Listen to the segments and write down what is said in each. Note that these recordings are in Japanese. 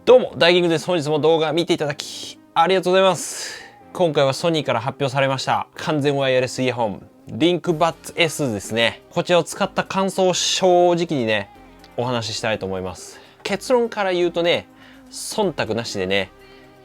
どうも、ダイキングです。本日も動画見ていただき、ありがとうございます。今回はソニーから発表されました、完全ワイヤレスイヤホン、リンクバッツ S ですね。こちらを使った感想を正直にね、お話ししたいと思います。結論から言うとね、忖度なしでね、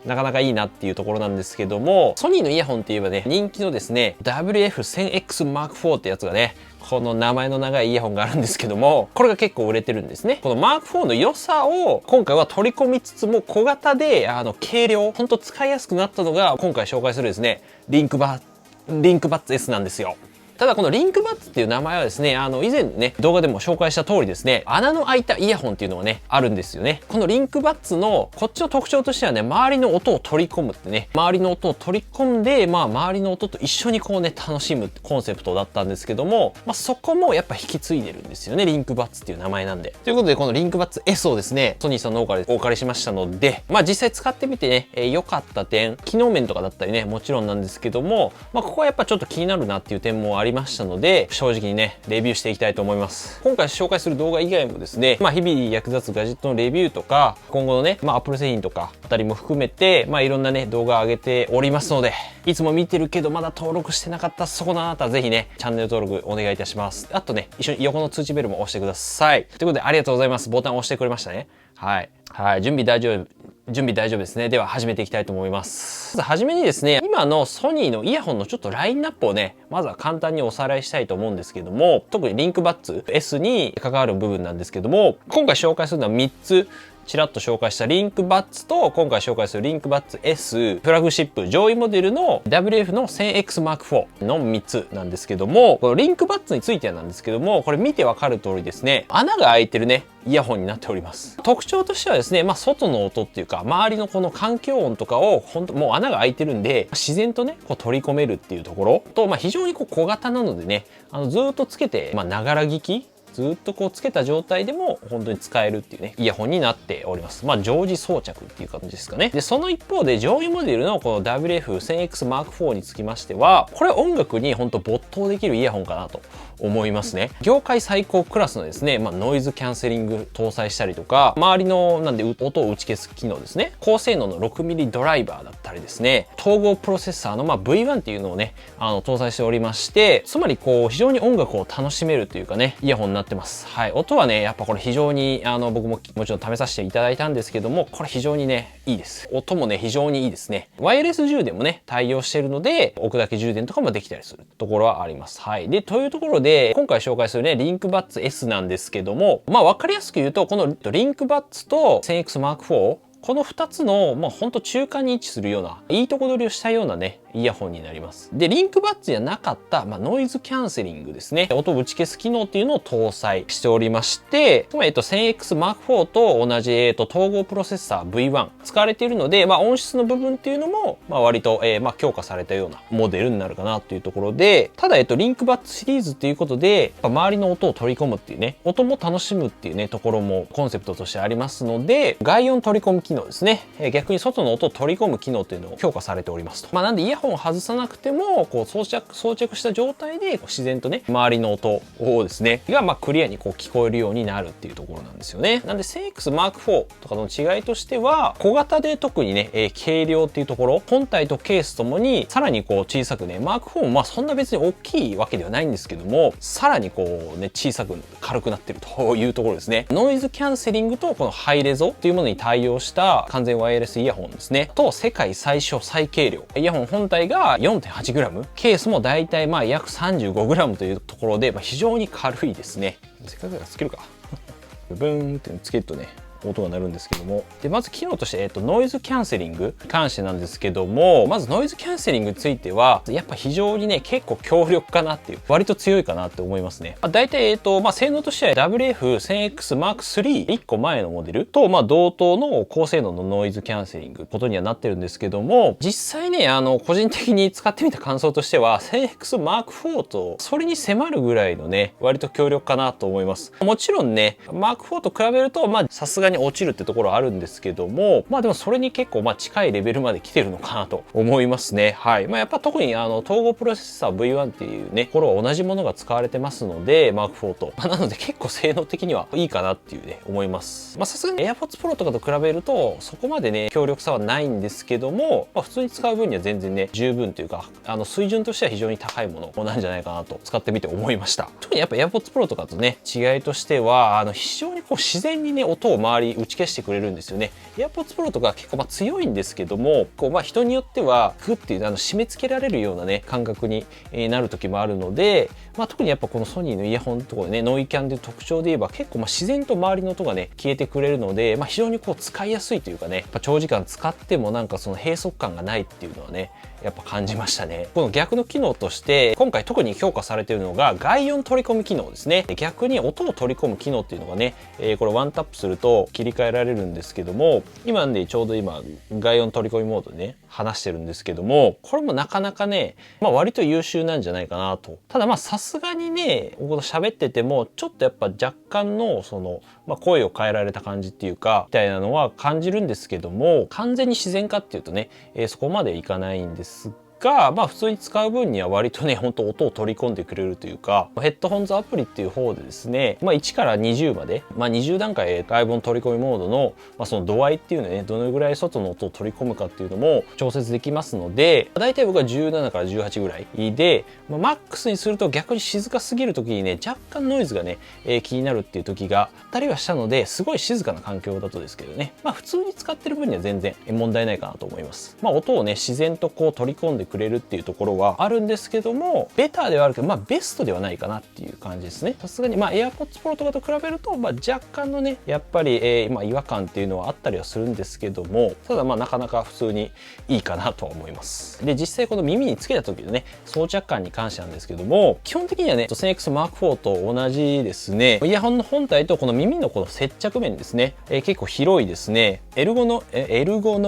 なかなかいいなっていうところなんですけども、ソニーのイヤホンって言えばね、人気のですね、WF-1000X Mark IV ってやつがね、この名前の長いイヤホンがあるんですけども、これが結構売れてるんですね。この Mark IV の良さを今回は取り込みつつも小型で、軽量、ほんと使いやすくなったのが今回紹介するですね、リンクバッツ S なんですよ。ただこのリンクバッツっていう名前はですね、以前ね、動画でも紹介した通りですね、穴の開いたイヤホンっていうのがね、あるんですよね。このリンクバッツの、こっちの特徴としてはね、周りの音を取り込むってね、周りの音を取り込んで、周りの音と一緒にこうね、楽しむコンセプトだったんですけども、そこもやっぱ引き継いでるんですよね、リンクバッツっていう名前なんで。ということで、このリンクバッツ S をですね、ソニーさんの方からお借りしましたので、実際使ってみてね、良かった点、機能面とかだったりね、もちろんなんですけども、ここはやっぱちょっと気になるなっていう点もありましたので、正直にね、レビューしていきたいと思います。今回紹介する動画以外もですね、日々役立つガジェットのレビューとか、今後のね、Apple 製品とかあたりも含めて、いろんなね、動画を上げておりますので、いつも見てるけどまだ登録してなかったそこのあなたはぜひね、チャンネル登録お願いいたします。あとね、一緒に横の通知ベルも押してください。ということでありがとうございます。ボタンを押してくれましたね。はい。準備大丈夫ですね。では始めていきたいと思います。まずはじめにですね、今のソニーのイヤホンのちょっとラインナップをね、まずは簡単におさらいしたいと思うんですけども、特にリンクバッツ S に関わる部分なんですけども、今回紹介するのは3つ。ちらっと紹介したリンクバッツと今回紹介するリンクバッツ S フラグシップ上位モデルの WF の 1000X Mark IV の3つなんですけども、このリンクバッツについてはなんですけども、これ見てわかる通りですね、穴が開いてるねイヤホンになっております。特徴としてはですね、外の音っていうか周りのこの環境音とかを本当もう穴が開いてるんで自然とねこう取り込めるっていうところと、非常にこう小型なのでね、ずっとつけてながら聞きずっとこうつけた状態でも本当に使えるっていうねイヤホンになっております。常時装着っていう感じですかね。でその一方で上位モデルのこの WF-1000X Mark IV につきましては、これ音楽に本当没頭できるイヤホンかなと思いますね。業界最高クラスのですね、ノイズキャンセリング搭載したりとか、周りの音を打ち消す機能ですね、高性能の 6mm ドライバーだったりですね、統合プロセッサーのV1 っていうのをね搭載しておりまして、つまりこう非常に音楽を楽しめるというかねイヤホンになってます。はい、音はねやっぱこれ非常に僕ももちろん試させていただいたんですけども、これ非常にねいいです。音もね非常にいいですね。ワイヤレス充電もね対応しているので、置くだけ充電とかもできたりするところはあります。はい、でというところで今回紹介するねリンクバッツ S なんですけども、分かりやすく言うとこのリンクバッツと 1000X Mark IV、この2つのほんと中間に位置するようないいとこ取りをしたようなねイヤホンになります。でリンクバッツにはなかった、ノイズキャンセリングですね、音を打ち消す機能っていうのを搭載しておりまして、つまり1000X Mark IV と同じ、統合プロセッサー V1 使われているので、音質の部分っていうのも、割と、強化されたようなモデルになるかなというところで、ただ、リンクバッツシリーズっていうことで周りの音を取り込むっていうね、音も楽しむっていうねところもコンセプトとしてありますので、外音取り込む機能ですね、逆に外の音を取り込む機能っていうのを強化されておりますと。なんでイヤホンを外さなくてもこう装着した状態で自然とね周りの音をですねがクリアにこう聞こえるようになるっていうところなんですよね。なんで 1000X Mark IV とかの違いとしては、小型で特にね、軽量っていうところ、本体とケースともにさらにこう小さくね、Mark IV もそんな別に大きいわけではないんですけども、さらにこうね小さく軽くなってるというところですね。ノイズキャンセリングとこのハイレゾというものに対応した完全ワイヤレスイヤホンですねと、世界最小最軽量イヤホン本体が 4.8g、 ケースもだいたい約 35g というところで、非常に軽いですね。せっかくだからつけるかブーンってつけるとね音が鳴るんですけども、でまず機能として、ノイズキャンセリングに関してなんですけども、まずノイズキャンセリングについてはやっぱ非常にね結構強力かなっていう、割と強いかなって思いますね。大体性能としては WF-1000X Mark III1 個前のモデルと同等の高性能のノイズキャンセリングことにはなってるんですけども、実際ね個人的に使ってみた感想としては 1000X Mark IV とそれに迫るぐらいのね割と強力かなと思います。もちろんね Mark IV と比べるとさすががに落ちるってところはあるんですけども、まあでもそれに結構近いレベルまで来てるのかなと思いますね。はい。まあやっぱ特に統合プロセッサー V1 っていうね、ところは同じものが使われてますので、Mark IV と。なので結構性能的にはいいかなっていうね、思います。まあさすがに AirPods Pro とかと比べると、そこまでね、強力さはないんですけども、まあ普通に使う分には全然ね、十分というか、水準としては非常に高いものなんじゃないかなと使ってみて思いました。特にやっぱ AirPods Pro とかとね、違いとしては、非常にこう自然にね、音を周り打ち消してくれるんですよね。AirPods Pro とか結構強いんですけども、こう人によっては、グッていう締め付けられるようなね、感覚になる時もあるので、特にやっぱこのソニーのイヤホンのところでね、ノイキャンで特徴で言えば結構自然と周りの音がね、消えてくれるので、非常にこう使いやすいというかね、やっぱ長時間使ってもなんかその閉塞感がないっていうのはね、やっぱ感じましたね。この逆の機能として、今回特に評価されているのが外音取り込み機能ですね。逆に音を取り込む機能っていうのがね、これワンタップすると切り替えられるんですけども、今ね、ちょうど今、外音取り込みモードでね、話してるんですけども、これもなかなかね、割と優秀なんじゃないかなと。たださすがにね、この喋ってても、ちょっとやっぱ若干のその、声を変えられた感じっていうか、みたいなのは感じるんですけども、完全に自然かっていうとね、そこまでいかないんですが、普通に使う分には割とね、ほんと音を取り込んでくれるというか、ヘッドホンズアプリっていう方でですね、1から20まで、20段階外音取り込みモードの、その度合いっていうのね、どのぐらい外の音を取り込むかっていうのも調節できますので、だいたい僕は17から18ぐらいで、マックスにすると逆に静かすぎる時にね、若干ノイズがね、気になるっていう時があったりはしたので、すごい静かな環境だとですけどね、普通に使ってる分には全然問題ないかなと思います。音をね、自然とこう取り込んでくれるっていうところはあるんですけども、ベターではあるけど、ベストではないかなっていう感じですね。さすがにAirPods Pro とかと比べると、若干のね、やっぱり、違和感っていうのはあったりはするんですけども、ただなかなか普通にいいかなとは思います。で、実際この耳につけた時のね、装着感に関してなんですけども、基本的にはね、SENX Mark IV と同じですね、イヤホンの本体とこの耳のこの接着面ですね、結構広いですね、エルゴノ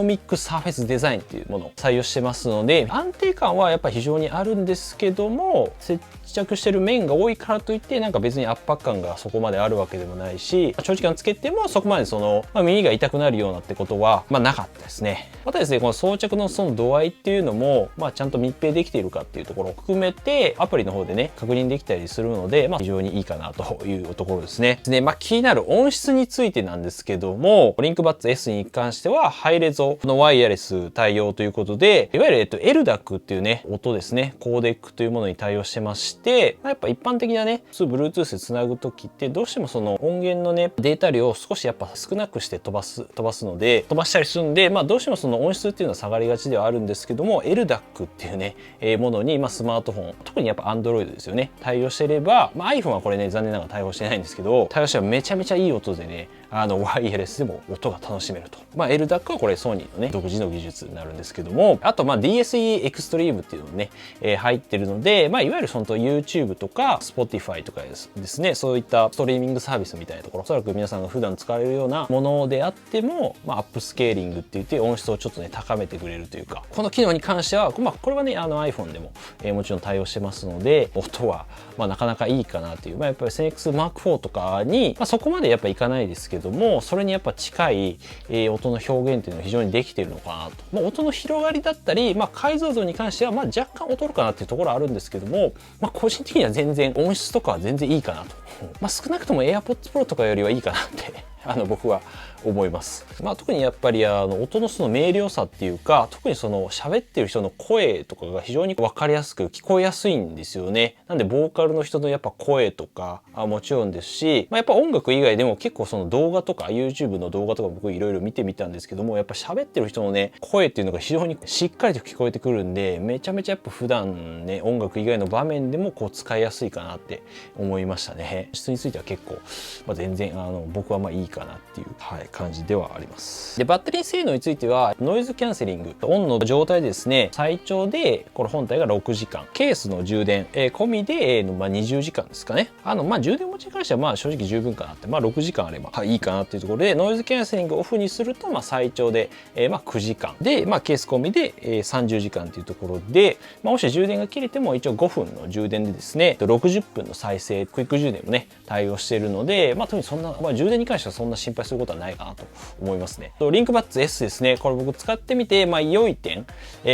ミックサーフェスデザインっていうものを採用してますので、安定感はやっぱ非常にあるんですけども、接着してる面が多いからといってなんか別に圧迫感がそこまであるわけでもないし、長時間つけてもそこまでその、耳が痛くなるようなってことはなかったですね。またですね、この装着のその度合いっていうのもちゃんと密閉できているかっていうところを含めてアプリの方でね確認できたりするので、非常にいいかなというところですね。で、気になる音質についてなんですけども、リンクバッツ S に関してはハイレゾのワイヤレス対応ということで、いわゆるLDAC っていうね音ですね、コーデックというものに対応してまして、やっぱ一般的なね、Bluetooth でつなぐときってどうしてもその音源のね、データ量を少しやっぱ少なくして飛ばすので、飛ばしたりするんで、どうしてもその音質っていうのは下がりがちではあるんですけども、LDAC っていうね、ものに、スマートフォン、特にやっぱ Android ですよね、対応してれば、iPhone はこれね、残念ながら対応してないんですけど、対応したらめちゃめちゃいい音でね、ワイヤレスでも音が楽しめると。LDAC はこれソニーのね、独自の技術になるんですけども、あとDSE Extreme っていうのもね、入ってるので、いわゆるその YouTube とか Spotify とかですね、そういったストリーミングサービスみたいなところ、おそらく皆さんが普段使われるようなものであっても、アップスケーリングって言って音質をちょっとね、高めてくれるというか、この機能に関しては、これはね、iPhone でも、もちろん対応してますので、音は、なかなかいいかなという、やっぱり SENX Mark IV とかに、そこまでやっぱいかないですけども、それにやっぱ近い、音の表現っていうのは非常にできているのかなと。音の広がりだったり、解像度に関しては、若干劣るかなっていうところはあるんですけども、個人的には全然音質とかは全然いいかなと。少なくとも AirPods Pro とかよりはいいかなって僕は思います。特にやっぱり音のその明瞭さっていうか、特にその喋ってる人の声とかが非常に分かりやすく聞こえやすいんですよね。なんでボーカルの人のやっぱ声とかもちろんですし、やっぱ音楽以外でも結構その動画とか YouTube の動画とか僕いろいろ見てみたんですけども、やっぱ喋ってる人のね声っていうのが非常にしっかりと聞こえてくるんで、めちゃめちゃやっぱ普段ね音楽以外の場面でもこう使いやすいかなって思いましたね。質については結構、全然僕はいいかなっていう、感じではあります。で、バッテリー性能についてはノイズキャンセリングオンの状態でですね、最長でこれ本体が6時間、ケースの充電、込みで、20時間ですかね。充電持ちに関しては正直十分かなって、6時間あれば、いいかなっていうところで、ノイズキャンセリングをオフにすると、最長で、9時間で、ケース込みで、30時間っていうところで、もし充電が切れても一応5分の充電でですね、60分の再生クイック充電もね対応しているので、特にそんな、充電に関してはそんな心配することはないかなと思いますね。リンクバッツ S ですね。これ僕使ってみて、良い点、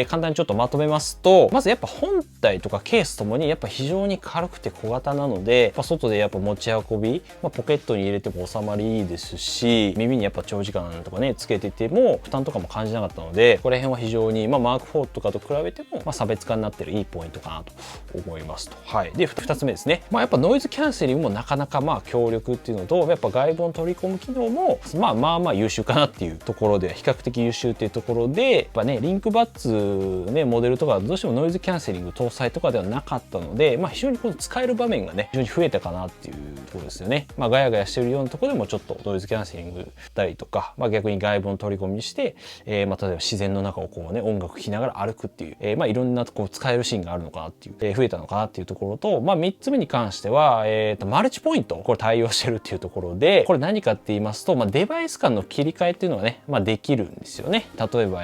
簡単にちょっとまとめますと、まずやっぱ本体とかケースともにやっぱ非常に軽くて小型なので、外でやっぱ持ち運び、ポケットに入れても収まりいいですし、耳にやっぱ長時間とかね、つけてても負担とかも感じなかったので、ここら辺は非常に、マーク4とかと比べても、差別化になってるいいポイントかなと思いますと。はい。で、2つ目ですね。やっぱノイズキャンセリングもなかなか強力っていうのと、やっぱ外部を取り込む機能も、優秀かなっていうところで、比較的優秀っていうところで、やっぱね、リンクバッツね、モデルとかどうしてもノイズキャンセリング搭載とかではなかったので、非常にこの使える場面がね、非常に増えたかなっていうところですよね。ガヤガヤしてるようなところでもちょっとノイズキャンセリングしたりとか、逆に外部の取り込みにして、例えば自然の中をこうね、音楽聴きながら歩くっていう、いろんなこう使えるシーンがあるのかなっていう、増えたのかなっていうところと、3つ目に関しては、マルチポイント、これ対応してるっていうところで、これ何かって言いますと、デバイス間の切り替えっていうのがね、できるんですよね。例えば、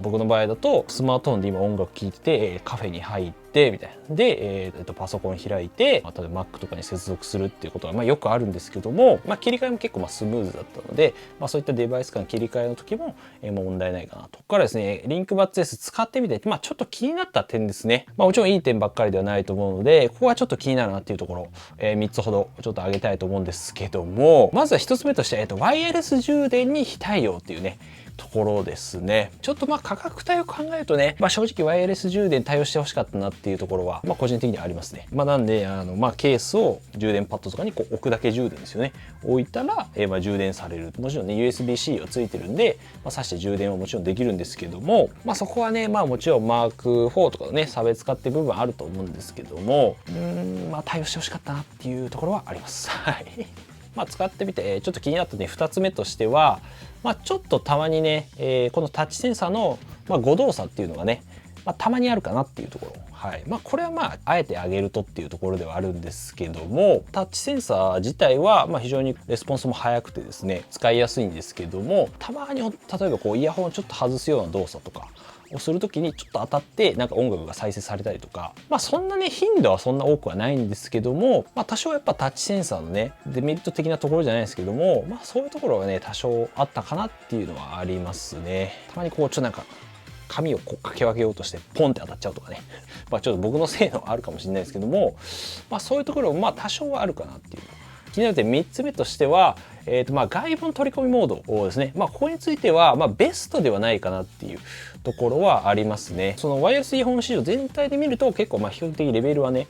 僕の場合だと、スマートフォンで今音楽聴いてて、カフェに入って、みたいな。で、パソコン開いて、例えば Mac とかに接続するっていうことは、よくあるんですけども、切り替えも結構スムーズだったので、そういったデバイス間切り替えの時も、問題ないかなと。ここからですね、リンクバッツ S 使ってみて、ちょっと気になった点ですね。もちろんいい点ばっかりではないと思うので、ここはちょっと気になるなっていうところ、3つほどちょっと挙げたいと思うんですけども、まずは1つ目として、ワイヤレス充電に非対応っていうね、ところですね。ちょっと価格帯を考えるとね、正直ワイヤレス充電対応してほしかったなっていうところは、個人的にはありますね。なんで、ケースを充電パッドとかにこう置くだけ充電ですよね。置いたら、充電される。もちろんね、USB-C がついてるんで、挿して充電はもちろんできるんですけども、そこはね、もちろんマーク4とかのね、差別化って部分あると思うんですけども、対応してほしかったなっていうところはあります。はい。使ってみて、ちょっと気になったね、2つ目としては、ちょっとたまにね、このタッチセンサーの、誤動作っていうのがね、たまにあるかなっていうところ。はい。これはあえてあげるとっていうところではあるんですけども、タッチセンサー自体は、非常にレスポンスも速くてですね、使いやすいんですけども、たまに、例えばこう、イヤホンをちょっと外すような動作とか、をするときにちょっと当たってなんか音楽が再生されたりとか、そんなね頻度はそんな多くはないんですけども、多少やっぱタッチセンサーのねデメリット的なところじゃないですけども、そういうところはね多少あったかなっていうのはありますね。たまにこうちょっとなんか紙をこうかけ分けようとしてポンって当たっちゃうとかねちょっと僕のせいのあるかもしれないですけども、そういうところも多少はあるかなっていう。気になる点3つ目としては、外部の取り込みモードをですね、ここについては、ベストではないかなっていうところはありますね。そのワイヤレスイヤホン市場全体で見ると結構比較的レベルはね、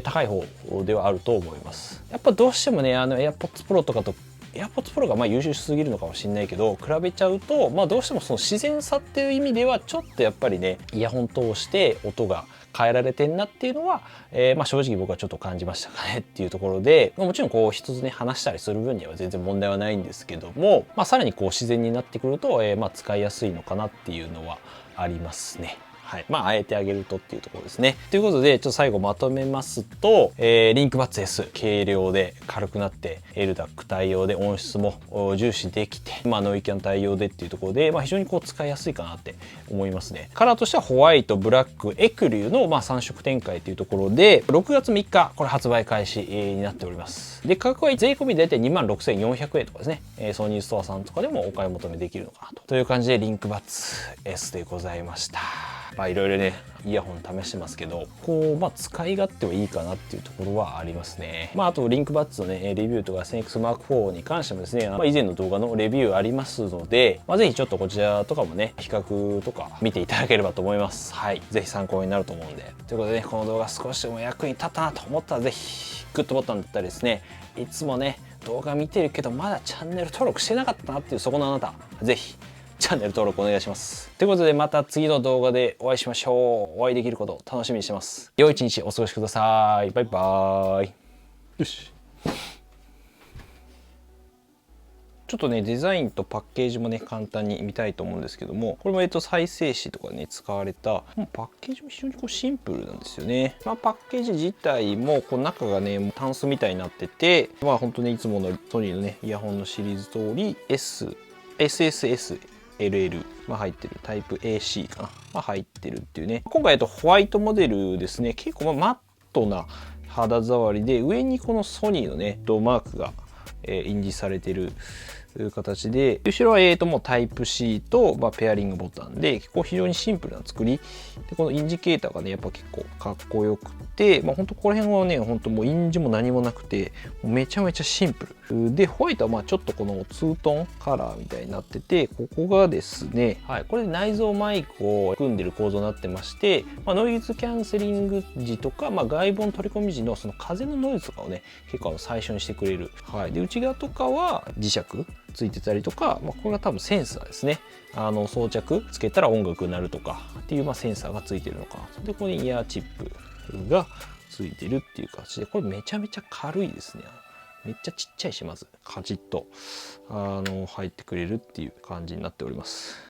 高い方ではあると思います。やっぱどうしてもね、AirPods Pro とかとAirPods Pro が優秀すぎるのかもしれないけど、比べちゃうと、どうしてもその自然さっていう意味ではちょっとやっぱりね、イヤホン通して音が変えられてんなっていうのは、正直僕はちょっと感じましたかねっていうところで、もちろんこう一つね話したりする分には全然問題はないんですけども、さらにこう自然になってくると、使いやすいのかなっていうのはありますね。はい。あえてあげるとっていうところですね。ということで、ちょっと最後まとめますと、リンクバッツ S、軽量で軽くなって、LDAC 対応で音質も重視できて、ノイキャン対応でっていうところで、非常にこう使いやすいかなって思いますね。カラーとしてはホワイト、ブラック、エクリューの3色展開というところで、6月3日、これ発売開始になっております。で、価格は税込みで大体26,400円とかですね、ソニーストアさんとかでもお買い求めできるのかなと。という感じで、リンクバッツ S でございました。いろいろねイヤホン試してますけど、こう使い勝手はいいかなっていうところはありますね。あとリンクバッツのねレビューとか SNX Mark IV に関してもですね、以前の動画のレビューありますので、ぜひちょっとこちらとかもね比較とか見ていただければと思います。はい、ぜひ参考になると思うんで。ということでね、この動画少しでも役に立ったなと思ったら、ぜひグッドボタンだったりですね、いつもね動画見てるけどまだチャンネル登録してなかったなっていうそこのあなた、ぜひチャンネル登録お願いします。ということで、また次の動画でお会いしましょう。お会いできることを楽しみにしてます。良い一日お過ごしください。バイバーイ。よし。ちょっとね、デザインとパッケージもね、簡単に見たいと思うんですけども、これも再生紙とかね、使われた、パッケージも非常にこうシンプルなんですよね。パッケージ自体も、こう中がね、タンスみたいになってて、本当にいつものソニーのね、イヤホンのシリーズ通り、SSS、LL、入ってるタイプ AC かな、入ってるっていうね。今回ホワイトモデルですね。結構マットな肌触りで、上にこのソニーのねマークが印字されてるという形で、後ろはもうタイプ C と、ペアリングボタンで、結構非常にシンプルな作り。で、このインジケーターがね、やっぱ結構かっこよくて、ほんとここら辺はね、ほんともう印字も何もなくて、もうめちゃめちゃシンプル。で、ホワイトはちょっとこのツートンカラーみたいになってて、ここがですね、はい、これで内蔵マイクを組んでる構造になってまして、ノイズキャンセリング時とか、外部音取り込み時のその風のノイズとかをね、結構最初にしてくれる。はい。で、内側とかは磁石ついてたりとか、これが多分センサーですね。装着つけたら音楽になるとかっていうセンサーがついてるのかな。で、ここにイヤーチップがついてるっていう形で、これめちゃめちゃ軽いですね。めっちゃちっちゃいし、まずカチッと入ってくれるっていう感じになっております。